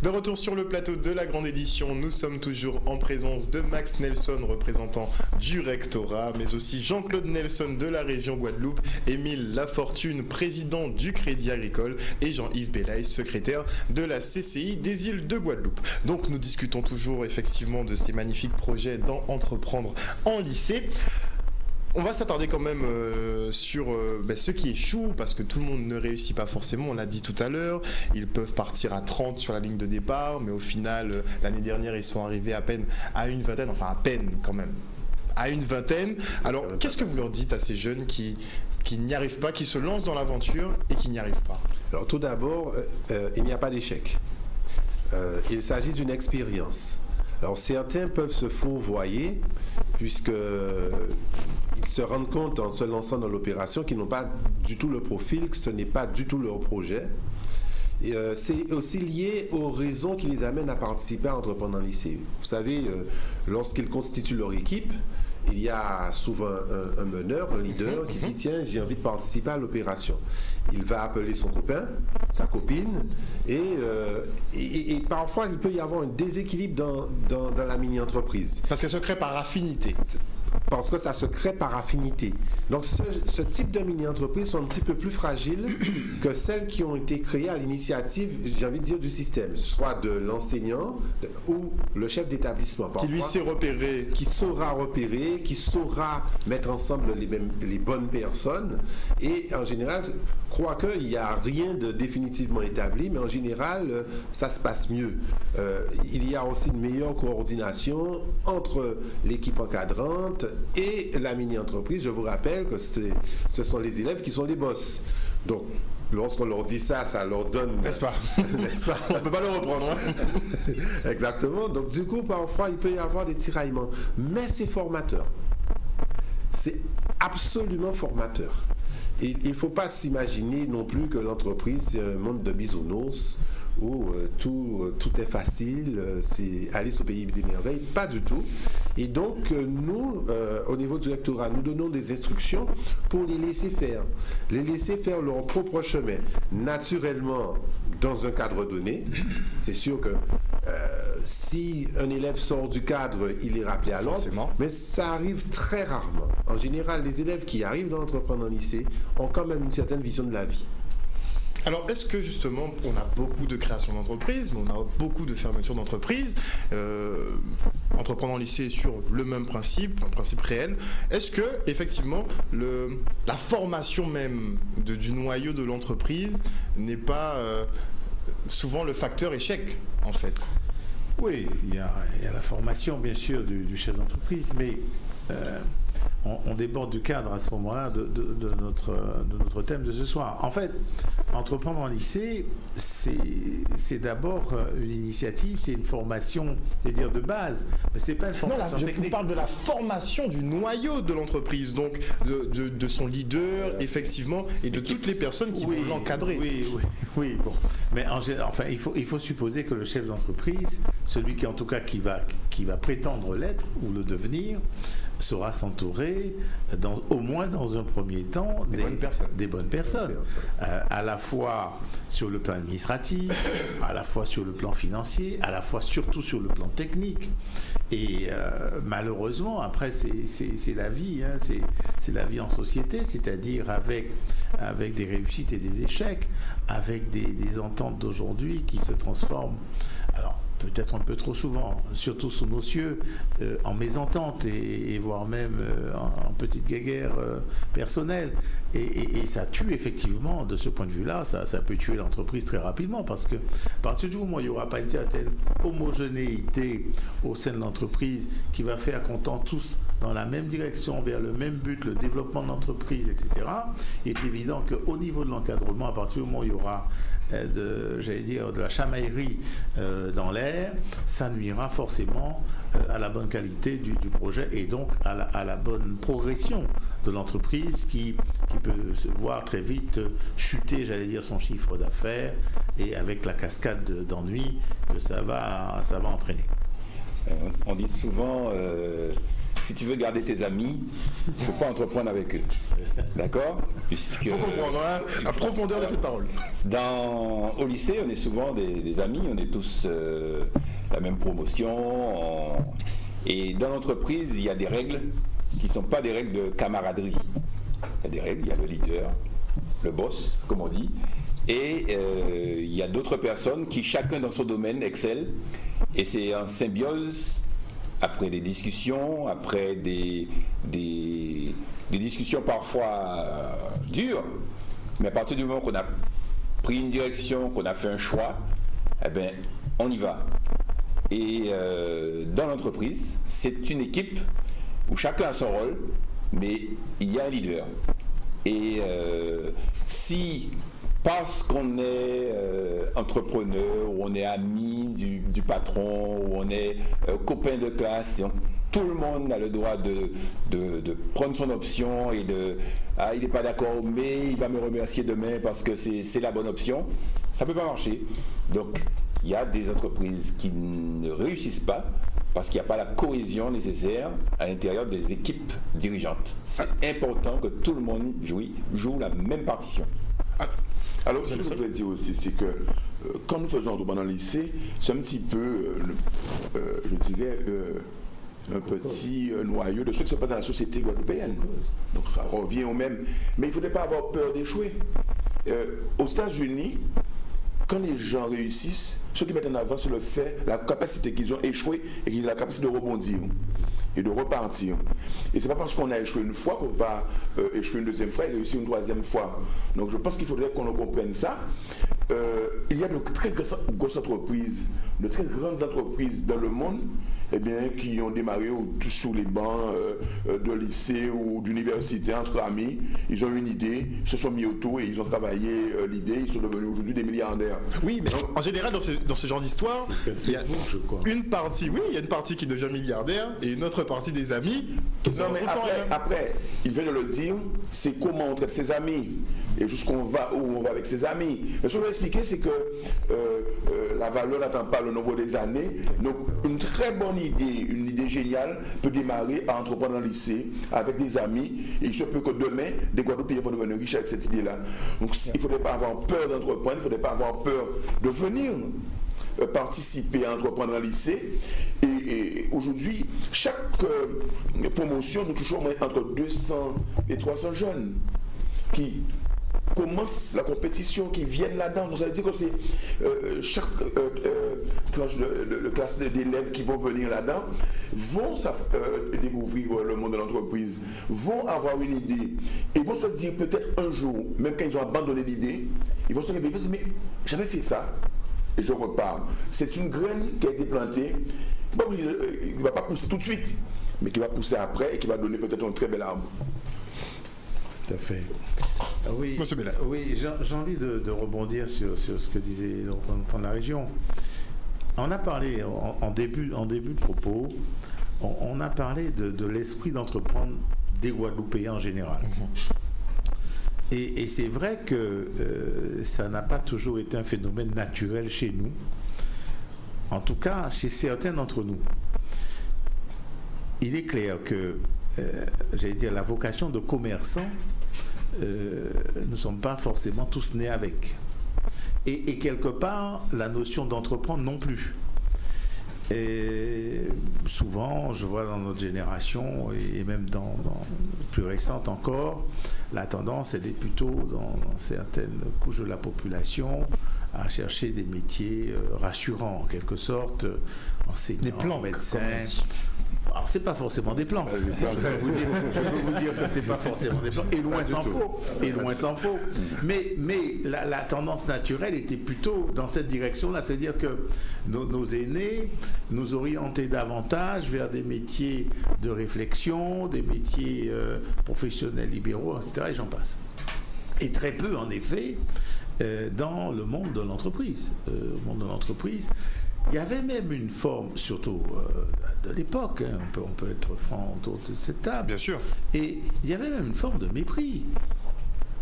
De retour sur le plateau de la grande édition, nous sommes toujours en présence de Max Nelson, représentant du rectorat, mais aussi Jean-Claude Nelson de la région Guadeloupe, Émile Lafortune, président du Crédit Agricole, et Jean-Yves Belaï, secrétaire de la CCI des îles de Guadeloupe. Donc nous discutons toujours effectivement de ces magnifiques projets dans Entreprendre en lycée. On va s'attarder quand même sur ceux qui échouent, parce que tout le monde ne réussit pas forcément, on l'a dit tout à l'heure. Ils peuvent partir à 30 sur la ligne de départ, mais au final, l'année dernière, ils sont arrivés à peine à une vingtaine, enfin à peine quand même, à une vingtaine. Alors, qu'est-ce que vous leur dites à ces jeunes qui n'y arrivent pas, qui se lancent dans l'aventure et qui n'y arrivent pas? Alors tout d'abord, il n'y a pas d'échec. Il s'agit d'une expérience. Alors certains peuvent se fourvoyer, puisque ils se rendent compte en se lançant dans l'opération qu'ils n'ont pas du tout le profil, que ce n'est pas du tout leur projet. Et, c'est aussi lié aux raisons qui les amènent à participer à Entreprendre en lycée. Vous savez, lorsqu'ils constituent leur équipe, il y a souvent un meneur, un leader qui dit « Tiens, j'ai envie de participer à l'opération ». Il va appeler son copain, sa copine, et parfois il peut y avoir un déséquilibre dans la mini-entreprise. Parce qu'elle se crée par affinité. Parce que ça se crée par affinité. Donc ce type de mini-entreprises sont un petit peu plus fragiles que celles qui ont été créées à l'initiative, j'ai envie de dire, du système, soit de l'enseignant ou le chef d'établissement. Qui lui sait repérer. Qui saura repérer, qui saura mettre ensemble les bonnes personnes. Et en général, quoique il n'y a rien de définitivement établi, mais en général, ça se passe mieux. Il y a aussi une meilleure coordination entre l'équipe encadrante et la mini-entreprise. Je vous rappelle que ce sont les élèves qui sont les boss. Donc, lorsqu'on leur dit ça, ça leur donne... N'est-ce pas? N'est-ce pas? On ne peut pas le reprendre. Hein? Exactement. Donc, du coup, parfois, il peut y avoir des tiraillements. Mais c'est formateur. C'est absolument formateur. Et il ne faut pas s'imaginer non plus que l'entreprise, c'est un monde de bisounours, où tout est facile, c'est Alice au pays des merveilles, pas du tout. Et donc, nous, au niveau du rectorat, nous donnons des instructions pour les laisser faire leur propre chemin, naturellement, dans un cadre donné. C'est sûr que si un élève sort du cadre, il est rappelé à l'ordre, mais ça arrive très rarement. En général, les élèves qui arrivent dans Entreprendre en lycée ont quand même une certaine vision de la vie. Alors, est-ce que justement, on a beaucoup de création d'entreprises, mais on a beaucoup de fermetures d'entreprises, Entreprendre en lycée sur le même principe, un principe réel. Est-ce que, effectivement, la formation même du noyau de l'entreprise n'est pas souvent le facteur échec, en fait? Oui, il y a la formation, bien sûr, du chef d'entreprise, mais... on déborde du cadre à ce moment-là de notre thème de ce soir. En fait, Entreprendre en lycée, c'est d'abord une initiative, c'est une formation, c'est-à-dire de base, mais c'est pas une formation technique. Je parle de la formation du noyau de l'entreprise, donc de son leader, effectivement, et de toutes les personnes qui vont l'encadrer. Oui, bon. Mais enfin, il faut supposer que le chef d'entreprise, celui qui en tout cas qui va prétendre l'être ou le devenir, saura s'entourer, au moins dans un premier temps, des bonnes personnes. À la fois sur le plan administratif, à la fois sur le plan financier, à la fois surtout sur le plan technique. Et malheureusement, après, c'est la vie, hein, c'est la vie en société, c'est-à-dire avec des réussites et des échecs, avec des ententes d'aujourd'hui qui se transforment. Alors, peut-être un peu trop souvent, surtout sous nos cieux, en mésentente et voire même en petite guéguerre personnelle. Et ça tue effectivement, de ce point de vue-là, ça peut tuer l'entreprise très rapidement, parce que à partir du moment où il n'y aura pas une certaine homogénéité au sein de l'entreprise qui va faire qu'on tend tous dans la même direction, vers le même but, le développement de l'entreprise, etc., il est évident qu'au niveau de l'encadrement, à partir du moment où il y aura de la chamaillerie dans l'air, ça nuira forcément à la bonne qualité du projet et donc à la bonne progression de l'entreprise qui peut se voir très vite chuter, son chiffre d'affaires, et avec la cascade d'ennuis que ça va entraîner. On dit souvent si tu veux garder tes amis, il ne faut pas entreprendre avec eux. D'accord? Puisque Il faut comprendre la profondeur de cette parole. au lycée, on est souvent des amis, on est tous la même promotion. Et dans l'entreprise, il y a des règles qui ne sont pas des règles de camaraderie. Il y a des règles, il y a le leader, le boss, comme on dit. Et il y a d'autres personnes qui, chacun dans son domaine, excellent. Et c'est en symbiose, après des discussions, après des discussions parfois dures. Mais à partir du moment qu'on a pris une direction, qu'on a fait un choix, eh bien, on y va. Et dans l'entreprise, c'est une équipe où chacun a son rôle, mais il y a un leader. Et si, parce qu'on est entrepreneur, ou on est ami du patron, ou on est copain de classe, tout le monde a le droit de prendre son option et il n'est pas d'accord, mais il va me remercier demain parce que c'est la bonne option, ça ne peut pas marcher. Donc, il y a des entreprises qui ne réussissent pas parce qu'il n'y a pas la cohésion nécessaire à l'intérieur des équipes dirigeantes. C'est important que tout le monde joue la même partition. Alors, ce que je voudrais dire aussi, c'est que quand nous faisons entreprendre dans le lycée, c'est un petit peu, je dirais, un petit noyau de ce qui se passe dans la société guadeloupéenne. Donc ça revient au même. Mais il ne faudrait pas avoir peur d'échouer. Aux États-Unis, quand les gens réussissent, ce qu'ils mettent en avant, c'est le fait, la capacité qu'ils ont échoué et qu'ils ont la capacité de rebondir et de repartir. Et c'est pas parce qu'on a échoué une fois qu'on ne peut pas échouer une deuxième fois et réussir une troisième fois. Donc je pense qu'il faudrait qu'on comprenne ça. Il y a de très grosses entreprises, de très grandes entreprises dans le monde, eh bien, qui ont démarré sous les bancs de lycée ou d'université entre amis. Ils ont une idée, ils se sont mis autour et ils ont travaillé l'idée. Ils sont devenus aujourd'hui des milliardaires. Oui, mais en général, dans ce genre d'histoire, il y a une partie, il y a une partie qui devient milliardaire et une autre partie des amis qui se retrouvent sans rien. Après, il vient de le dire, c'est comment on traite ses amis et jusqu'où on va avec ses amis. Mais ce que je veux expliquer, c'est que la valeur n'attend pas le nombre des années. Donc, une très bonne idée, une idée géniale peut démarrer à entreprendre en lycée avec des amis et il se peut que demain, des Guadeloupéens vont devenir riches avec cette idée-là. Donc, il ne faudrait pas avoir peur d'entreprendre, il ne faudrait pas avoir peur de venir participer à entreprendre en lycée. Et aujourd'hui, chaque promotion, nous touchons entre 200 et 300 jeunes qui commencent la compétition, qui viennent là-dedans. Vous allez dire que c'est chaque classe d'élèves qui vont venir là-dedans vont découvrir le monde de l'entreprise, vont avoir une idée et vont se dire peut-être un jour, même quand ils ont abandonné l'idée, ils vont se réveiller et se dire mais j'avais fait ça et je repars. C'est une graine qui a été plantée, il ne va pas pousser tout de suite, mais qui va pousser après et qui va donner peut-être un très bel arbre. Tout à fait. Oui, Monsieur Bella. oui, j'ai envie de rebondir sur ce que disait le représentant de la région. On a parlé en début de propos, on a parlé de l'esprit d'entreprendre des Guadeloupéens en général. Et c'est vrai que ça n'a pas toujours été un phénomène naturel chez nous, en tout cas chez certains d'entre nous. Il est clair que, j'allais dire, la vocation de commerçant, nous ne sommes pas forcément tous nés avec. Et quelque part, la notion d'entreprendre non plus. Et souvent, je vois dans notre génération, et même dans plus récente encore, la tendance, elle est plutôt dans certaines couches de la population à chercher des métiers rassurants, en quelque sorte, enseignants, médecins. Alors, c'est pas forcément des plans. Je peux vous dire que c'est pas forcément des plans. Et loin s'en faut. Et loin s'en faut. Mais la tendance naturelle était plutôt dans cette direction-là. C'est-à-dire que nos aînés nous orientaient davantage vers des métiers de réflexion, des métiers professionnels libéraux, etc. Et j'en passe. Et très peu, en effet, dans le monde de l'entreprise. Au monde de l'entreprise, il y avait même une forme, surtout de l'époque, hein, on peut être franc autour de cette table. Bien sûr. Et il y avait même une forme de mépris.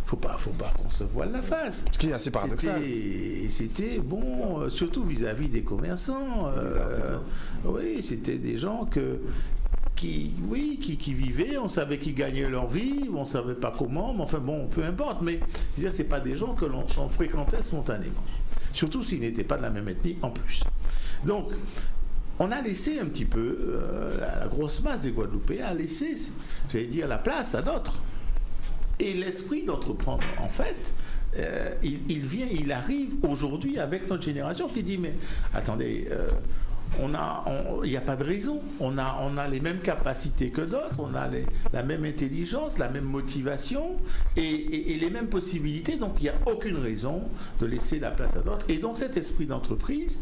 Faut pas qu'on se voile la face. Ce qui est assez paradoxal. C'était bon, surtout vis-à-vis des commerçants. Oui, c'était des gens vivaient, on savait qu'ils gagnaient leur vie, on ne savait pas comment, mais enfin bon, peu importe. Mais ce n'est pas des gens que l'on fréquentait spontanément. Surtout s'ils n'étaient pas de la même ethnie en plus. Donc, on a laissé un petit peu, la grosse masse des Guadeloupéens a laissé, j'allais dire, la place à d'autres. Et l'esprit d'entreprendre, en fait, il arrive aujourd'hui avec notre génération qui dit, mais attendez, il n'y a pas de raison, on a les mêmes capacités que d'autres, on a la même intelligence, la même motivation et les mêmes possibilités, donc il n'y a aucune raison de laisser la place à d'autres. Et donc cet esprit d'entreprise,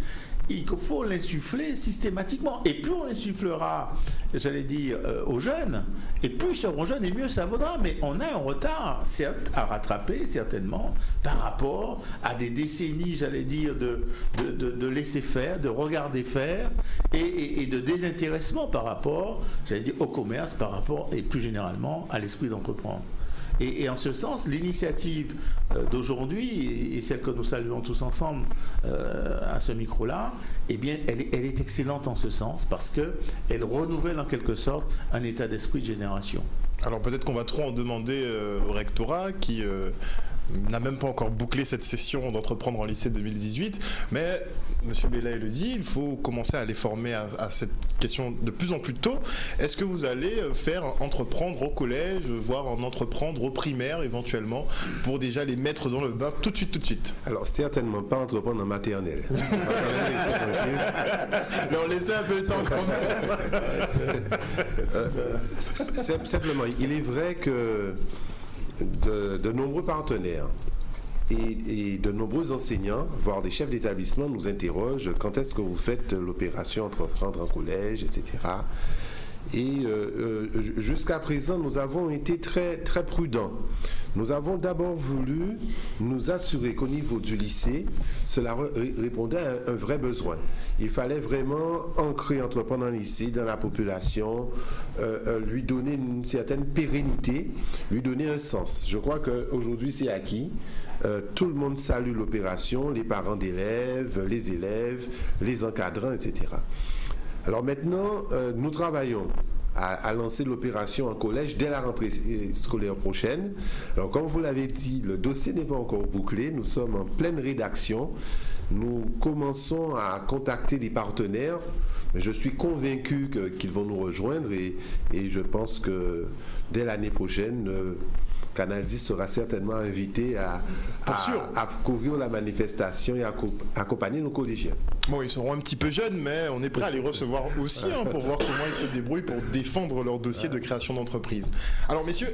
il faut l'insuffler systématiquement. Et plus on l'insufflera, j'allais dire, aux jeunes, et plus ils seront jeunes, et mieux ça vaudra. Mais on a un retard, certes, à rattraper, certainement, par rapport à des décennies, j'allais dire, de laisser faire, de regarder faire, et de désintéressement par rapport, j'allais dire, au commerce, par rapport, et plus généralement, à l'esprit d'entreprendre. Et en ce sens, l'initiative d'aujourd'hui, et celle que nous saluons tous ensemble à ce micro-là, eh bien, elle est excellente en ce sens, parce qu'elle renouvelle en quelque sorte un état d'esprit de génération. Alors peut-être qu'on va trop en demander au rectorat qui n'a même pas encore bouclé cette session d'entreprendre en lycée 2018, mais M. Bella le dit, il faut commencer à les former à cette question de plus en plus tôt. Est-ce que vous allez faire entreprendre au collège, voire en entreprendre au primaire éventuellement, pour déjà les mettre dans le bain tout de suite? Alors certainement pas entreprendre en maternelle. On laissait un peu le temps quand même. Simplement, il est vrai que de nombreux partenaires et de nombreux enseignants, voire des chefs d'établissement, nous interrogent quand est-ce que vous faites l'opération entreprendre en collège, etc. Et jusqu'à présent, nous avons été très, très prudents. Nous avons d'abord voulu nous assurer qu'au niveau du lycée, cela répondait à un vrai besoin. Il fallait vraiment ancrer entreprendre en lycée dans la population, lui donner une certaine pérennité, lui donner un sens. Je crois qu'aujourd'hui, c'est acquis. Tout le monde salue l'opération, les parents d'élèves, les encadrants, etc. Alors maintenant, nous travaillons à lancer l'opération en collège dès la rentrée scolaire prochaine. Alors comme vous l'avez dit, le dossier n'est pas encore bouclé, nous sommes en pleine rédaction. Nous commençons à contacter des partenaires. Je suis convaincu qu'ils vont nous rejoindre et je pense que dès l'année prochaine, Canal 10 sera certainement invité à couvrir la manifestation et à accompagner nos collégiens. Bon, ils seront un petit peu jeunes, mais on est prêt à les recevoir aussi pour voir comment ils se débrouillent pour défendre leur dossier de création d'entreprise. Alors messieurs,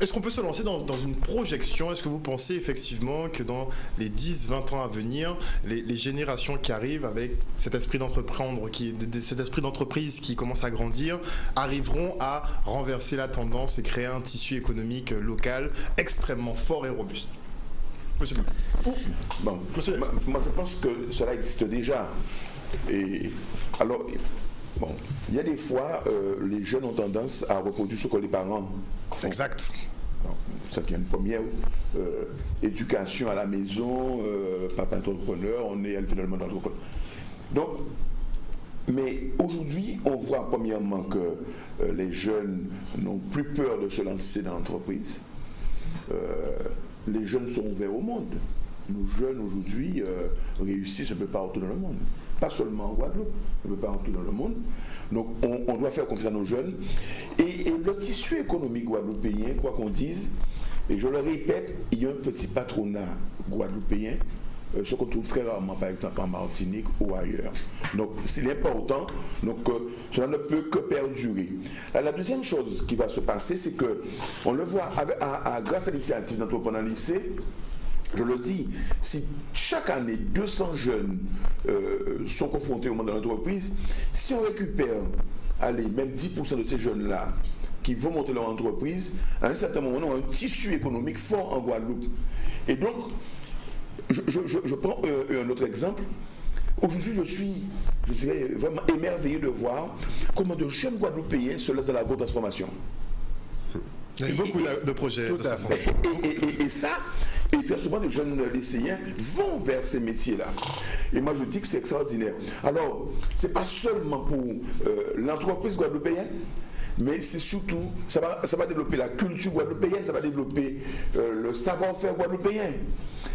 est-ce qu'on peut se lancer dans une projection? Est-ce que vous pensez effectivement que dans les 10-20 ans à venir, les générations qui arrivent avec cet esprit d'entreprendre, cet esprit d'entreprise qui commence à grandir, arriveront à renverser la tendance et créer un tissu économique local extrêmement fort et robuste? Monsieur bon, moi je pense que cela existe déjà. Et alors, bon, il y a des fois, les jeunes ont tendance à reproduire ce que les parents font. Exact. Ça qui est une première éducation à la maison, papa entrepreneur, on est finalement entrepreneur. Donc, mais aujourd'hui, on voit premièrement que les jeunes n'ont plus peur de se lancer dans l'entreprise. Les jeunes sont ouverts au monde. Nos jeunes aujourd'hui réussissent un peu partout dans le monde. Pas seulement en Guadeloupe, un peu partout dans le monde. Donc on doit faire confiance à nos jeunes. Et le tissu économique guadeloupéen, quoi qu'on dise, et je le répète, il y a un petit patronat guadeloupéen, ce qu'on trouve très rarement par exemple en Martinique ou ailleurs. Donc c'est important, donc cela ne peut que perdurer. La deuxième chose qui va se passer, c'est que on le voit grâce à l'initiative d'entreprendre en lycée. Je le dis, si chaque année 200 jeunes sont confrontés au monde de l'entreprise, si on récupère, même 10% de ces jeunes-là qui vont monter leur entreprise, à un certain moment, on a un tissu économique fort en Guadeloupe. Et donc, je prends un autre exemple. Aujourd'hui, je dirais, vraiment émerveillé de voir comment de jeunes Guadeloupéens se laissent à la transformation. Il y a beaucoup de projets Tout de à ce fait. sens. Et ça, et très souvent, les jeunes lycéens vont vers ces métiers-là. Et moi, je dis que c'est extraordinaire. Alors, ce n'est pas seulement pour l'entreprise guadeloupéenne, mais c'est surtout, ça va développer la culture guadeloupéenne, ça va développer le savoir-faire guadeloupéen,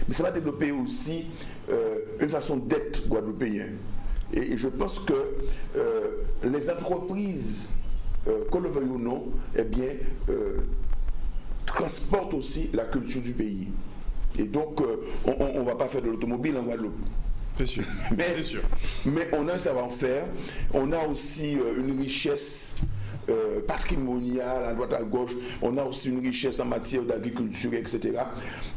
mais ça va développer aussi une façon d'être guadeloupéen. Et je pense que les entreprises, qu'on le veuille ou non, eh bien, transportent aussi la culture du pays. Et donc, on ne va pas faire de l'automobile en Guadeloupe. C'est sûr. Mais, mais on a un savoir-faire, on a aussi une richesse patrimoniale à droite à gauche, on a aussi une richesse en matière d'agriculture, etc.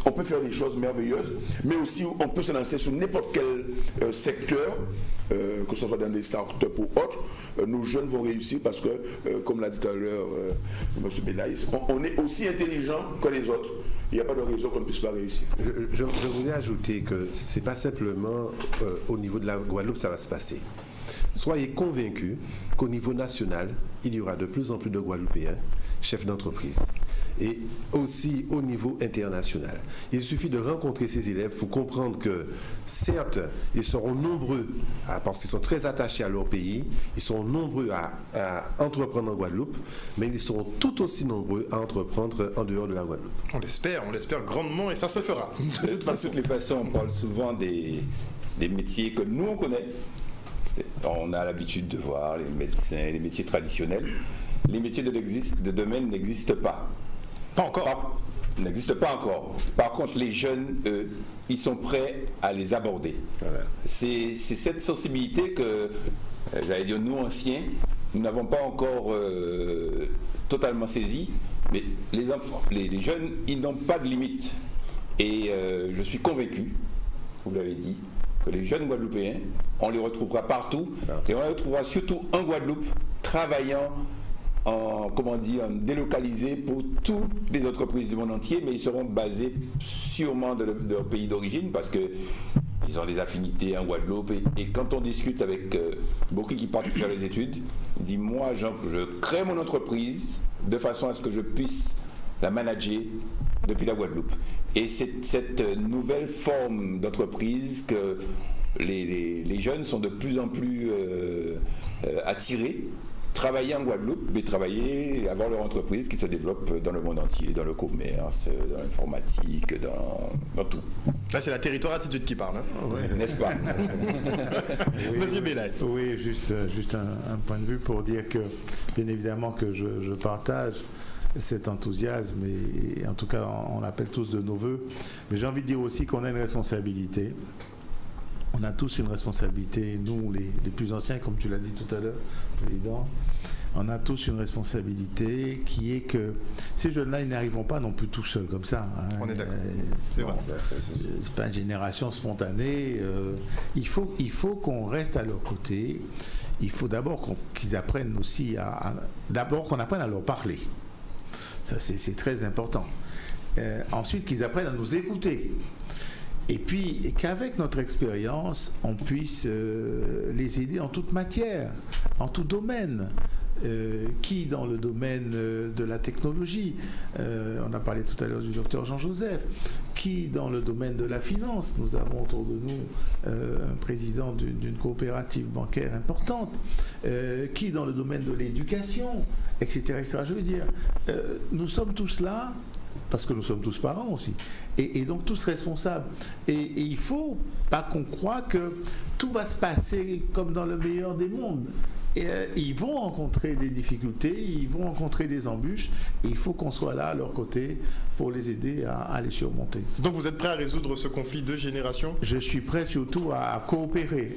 On peut faire des choses merveilleuses, mais aussi on peut se lancer sur n'importe quel secteur, que ce soit dans des startups ou autres. Nos jeunes vont réussir parce que, comme l'a dit tout à l'heure M. Belaïs, on est aussi intelligent que les autres. Il n'y a pas de raison qu'on ne puisse pas réussir. Je voulais ajouter que ce n'est pas simplement au niveau de la Guadeloupe ça va se passer. Soyez convaincus qu'au niveau national, il y aura de plus en plus de Guadeloupéens chefs d'entreprise. Et aussi au niveau international. Il suffit de rencontrer ces élèves pour comprendre que, certes, ils seront nombreux, parce qu'ils sont très attachés à leur pays, ils seront nombreux à entreprendre en Guadeloupe, mais ils seront tout aussi nombreux à entreprendre en dehors de la Guadeloupe. On l'espère grandement et ça se fera. De toute façon. De toutes les façons, on parle souvent des métiers que nous on connaît. On a l'habitude de voir les médecins, les métiers traditionnels. Les métiers de domaine n'existent pas. Pas encore. N'existent pas encore. Par contre, les jeunes, ils sont prêts à les aborder. Voilà. C'est cette sensibilité que, j'allais dire, nous anciens, nous n'avons pas encore totalement saisi. Mais les enfants, les jeunes, ils n'ont pas de limite. Et je suis convaincu, vous l'avez dit, que les jeunes Guadeloupéens, on les retrouvera partout. Et on les retrouvera surtout en Guadeloupe, travaillant en délocalisé pour toutes les entreprises du monde entier, mais ils seront basés sûrement de leur pays d'origine parce qu'ils ont des affinités en Guadeloupe. Et quand on discute avec beaucoup qui partent faire les études, ils disent moi, je crée mon entreprise de façon à ce que je puisse la manager depuis la Guadeloupe. Et c'est cette nouvelle forme d'entreprise que les jeunes sont de plus en plus attirés. Travailler en Guadeloupe, mais avoir leur entreprise qui se développe dans le monde entier, dans le commerce, dans l'informatique, dans tout. Là, c'est la territoire attitude qui parle. Hein. Ouais. N'est-ce pas? Monsieur Belaïs. Oui, juste un point de vue pour dire que, bien évidemment, que je partage cet enthousiasme et en tout cas, on l'appelle tous de nos voeux. Mais j'ai envie de dire aussi qu'on a une responsabilité. On a tous une responsabilité, nous les plus anciens, comme tu l'as dit tout à l'heure, Président, on a tous une responsabilité qui est que ces jeunes-là, ils n'arriveront pas non plus tout seuls comme ça. Hein. On est d'accord. C'est vrai. C'est pas une génération spontanée. Il faut qu'on reste à leur côté. Il faut d'abord qu'ils apprennent aussi d'abord qu'on apprenne à leur parler. Ça, c'est très important. Ensuite, qu'ils apprennent à nous écouter. Et puis qu'avec notre expérience, on puisse les aider en toute matière, en tout domaine. Qui dans le domaine de la technologie, on a parlé tout à l'heure du docteur Jean-Joseph, qui dans le domaine de la finance, nous avons autour de nous un président d'une coopérative bancaire importante, qui dans le domaine de l'éducation, etc., etc. Je veux dire, nous sommes tous là, parce que nous sommes tous parents aussi, et donc tous responsables. Et il ne faut pas qu'on croie que tout va se passer comme dans le meilleur des mondes. Et, ils vont rencontrer des difficultés, ils vont rencontrer des embûches, et il faut qu'on soit là à leur côté pour les aider à les surmonter. Donc vous êtes prêt à résoudre ce conflit de génération? Je suis prêt surtout à coopérer.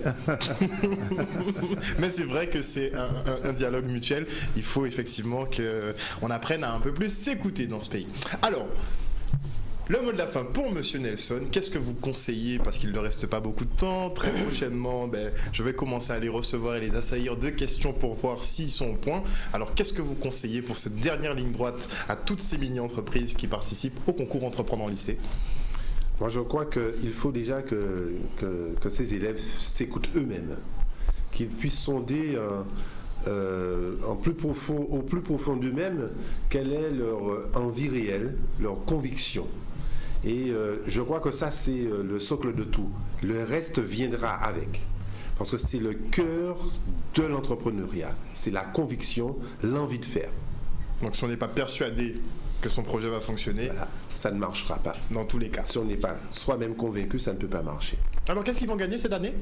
Mais c'est vrai que c'est un dialogue mutuel. Il faut effectivement qu'on apprenne à un peu plus s'écouter dans ce pays. Alors, le mot de la fin pour Monsieur Nelson, qu'est-ce que vous conseillez, parce qu'il ne reste pas beaucoup de temps, très prochainement je vais commencer à les recevoir et les assaillir de questions pour voir s'ils sont au point. Alors qu'est-ce que vous conseillez pour cette dernière ligne droite à toutes ces mini-entreprises qui participent au concours Entreprendre en lycée? Moi je crois qu'il faut déjà que ces élèves s'écoutent eux-mêmes, qu'ils puissent sonder au plus profond d'eux-mêmes, quelle est leur envie réelle, leur conviction. Et je crois que ça, c'est le socle de tout. Le reste viendra avec. Parce que c'est le cœur de l'entrepreneuriat. C'est la conviction, l'envie de faire. Donc si on n'est pas persuadé que son projet va fonctionner, Voilà, ça ne marchera pas. dans tous les cas. Si on n'est pas soi-même convaincu, ça ne peut pas marcher. Alors qu'est-ce qu'ils vont gagner cette année?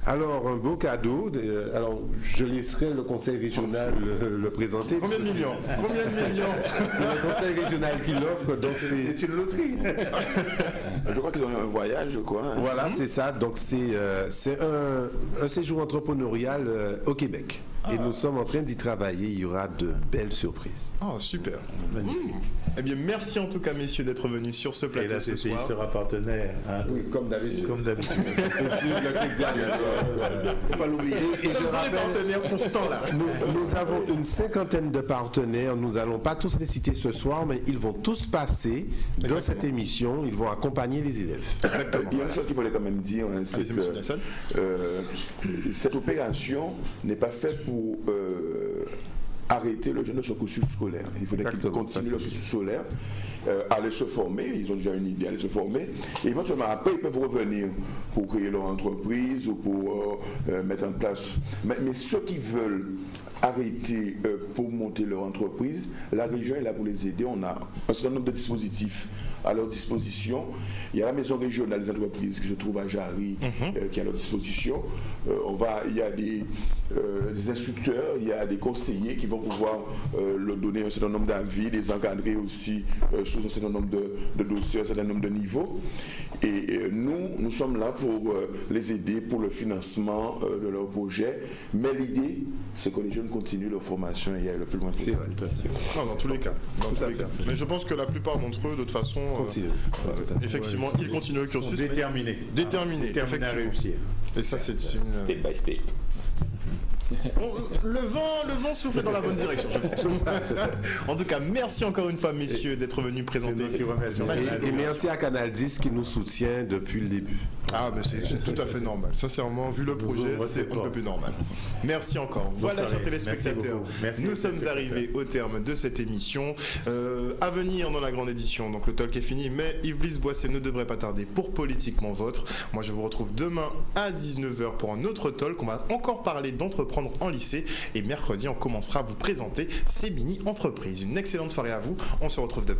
Alors, un beau cadeau. Alors, je laisserai le conseil régional le présenter. Combien de millions? Combien de millions? C'est le conseil régional qui l'offre. Donc C'est une loterie. Je crois qu'ils ont eu un voyage, je crois. Hein. voilà, c'est ça. Donc, c'est un séjour entrepreneurial au Québec. Et nous sommes en train d'y travailler. Il y aura de belles surprises. Oh, super. Magnifique. Eh bien, merci en tout cas, messieurs, d'être venus sur ce Et plateau la ce CCI soir. sera partenaire. Hein, Oui, comme d'habitude. comme d'habitude. Faut pas l'oublier. Et Nous je sommes les rappelle, partenaires constants là. nous avons une 50aine de partenaires. Nous n'allons pas tous les citer ce soir, mais ils vont tous passer dans cette émission. Ils vont accompagner les élèves. Exactement. Il y a une chose qu'il fallait quand même dire, hein, c'est Allez-y, monsieur que Nelson. cette opération n'est pas faite pour arrêter le jeune de son cursus scolaire. Il faudrait qu'il Exactement, continue ça, le c'est cursus scolaire, aller se former, ils ont déjà une idée, aller se former, et éventuellement après ils peuvent revenir pour créer leur entreprise ou pour mettre en place. Mais ceux qui veulent arrêter pour monter leur entreprise, la région est là pour les aider. On a un certain nombre de dispositifs à leur disposition. Il y a la maison régionale des entreprises qui se trouve à Jarry, qui est à leur disposition. Il y a des instructeurs, il y a des conseillers qui vont pouvoir leur donner un certain nombre d'avis, les encadrer aussi sous un certain nombre de dossiers, un certain nombre de niveaux. Et nous sommes là pour les aider pour le financement de leur projet. Mais l'idée, c'est que les jeunes continuent leur formation et y aillent le plus loin C'est possible. vrai. Non, dans tous les cas. Dans tous les cas. Mais je pense que la plupart d'entre eux, de toute façon, Continue. Tout à fait. effectivement, ils continuent le cursus. mais Déterminé. Déterminés, Déterminé à effectivement. réussir. Et ça, c'est une... Step by step. Le vent souffle dans la bonne direction, je pense. En tout cas, merci encore une fois, messieurs, d'être venus présenter. nous qui remercions. Et merci à Canal 10 qui nous soutient depuis le début. Ah, mais c'est tout à fait normal. Sincèrement, vu le projet, ouvrez c'est cette un peu porte. plus normal. Merci encore. Voilà, soirée. chers téléspectateurs, Merci beaucoup. Merci, nous chers sommes téléspectateurs. arrivés au terme de cette émission. À venir dans la grande édition, donc le talk est fini, mais Yves Boisset ne devrait pas tarder pour Politiquement Vôtre. Moi, je vous retrouve demain à 19h pour un autre talk. On va encore parler d'entreprendre en lycée. Et mercredi, on commencera à vous présenter ces mini-entreprises. Une excellente soirée à vous. On se retrouve demain.